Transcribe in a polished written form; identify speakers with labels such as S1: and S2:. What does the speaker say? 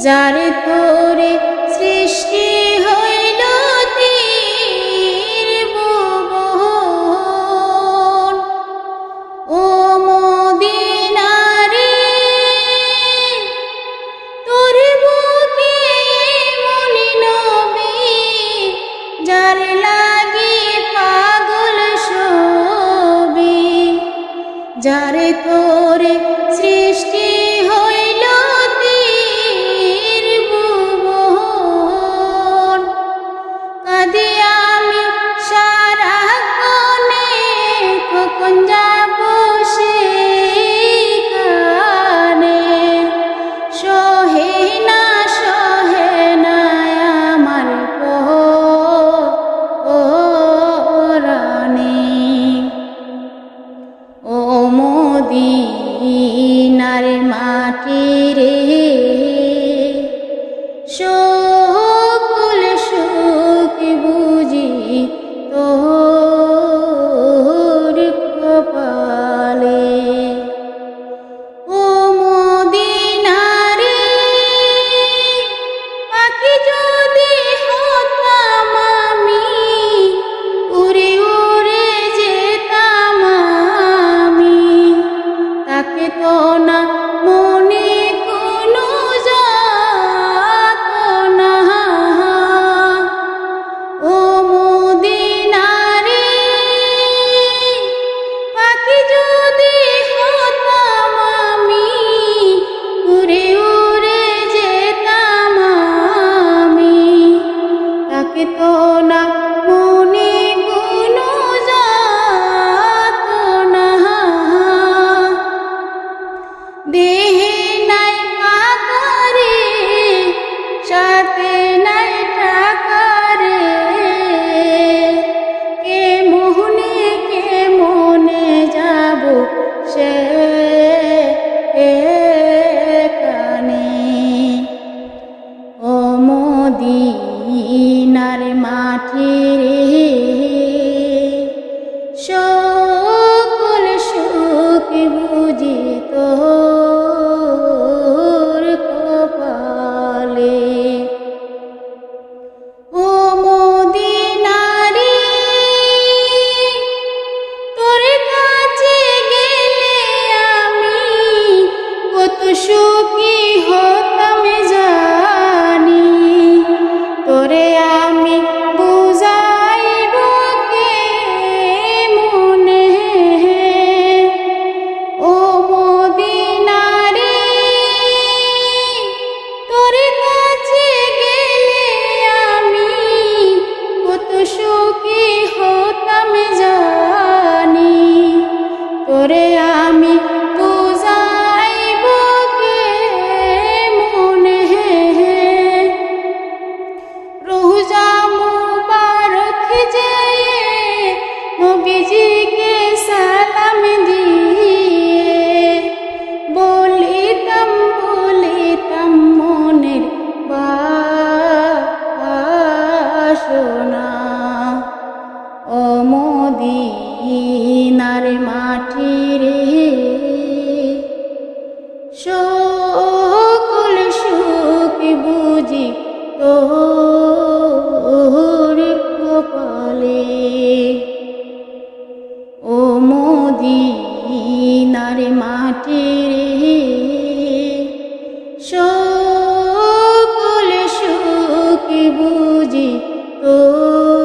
S1: যার তোরে সৃষ্টি হইল ত্রিভুবন। ও মদিনারে তোর বুকে মনি নবী, যার লাগি পাগল সবি, যার তোরে সৃষ্টি হইল ত্রিভুবন। কাঁদি আমি সারাক্ষণে, কখন যাব সেখানে। সহে না আমার পরাণে। ও মদিনার মাটি রে, সকল সুখ বুঝি তোর কপালে। ও মদিনারে পাখি যদি হতাম আমি, উড়ে উড়ে যেতাম আমি। তাকে তো না মনে কোনো যাতনা। ও মদিনারে পাখি যদি হতাম আমি, উড়ে উড়ে যেতাম আমি। তাকে তো না মনে কোনো যাতনা। দেহে নাই আকারে, সাথে নাই টাকারে। কে মনে যাব সে কানে। ও মদিনার মাটি রে, সকল সুখ বুঝি তোর কপালে। ও মদিনারে তোর কাছে গেলে আমি কত সুখী হতাম জানি। তোরে আমি বুঝাইব কেমনে। ও মদিনারে তোর কাছে গেলে আমি কত সুখী হতাম জানি। তোরে আমি বুঝাইব কেমনে। রোজা মুবারক যেয়ে নবীজিকে সালাম দিয়ে বলিতাম মনের বাসনা। ও মদিনার মাটি রে, সকল সুখ বুঝি তোর কপালে। ও মদিনার মাটি রে, সকল সুখ বুঝি তোর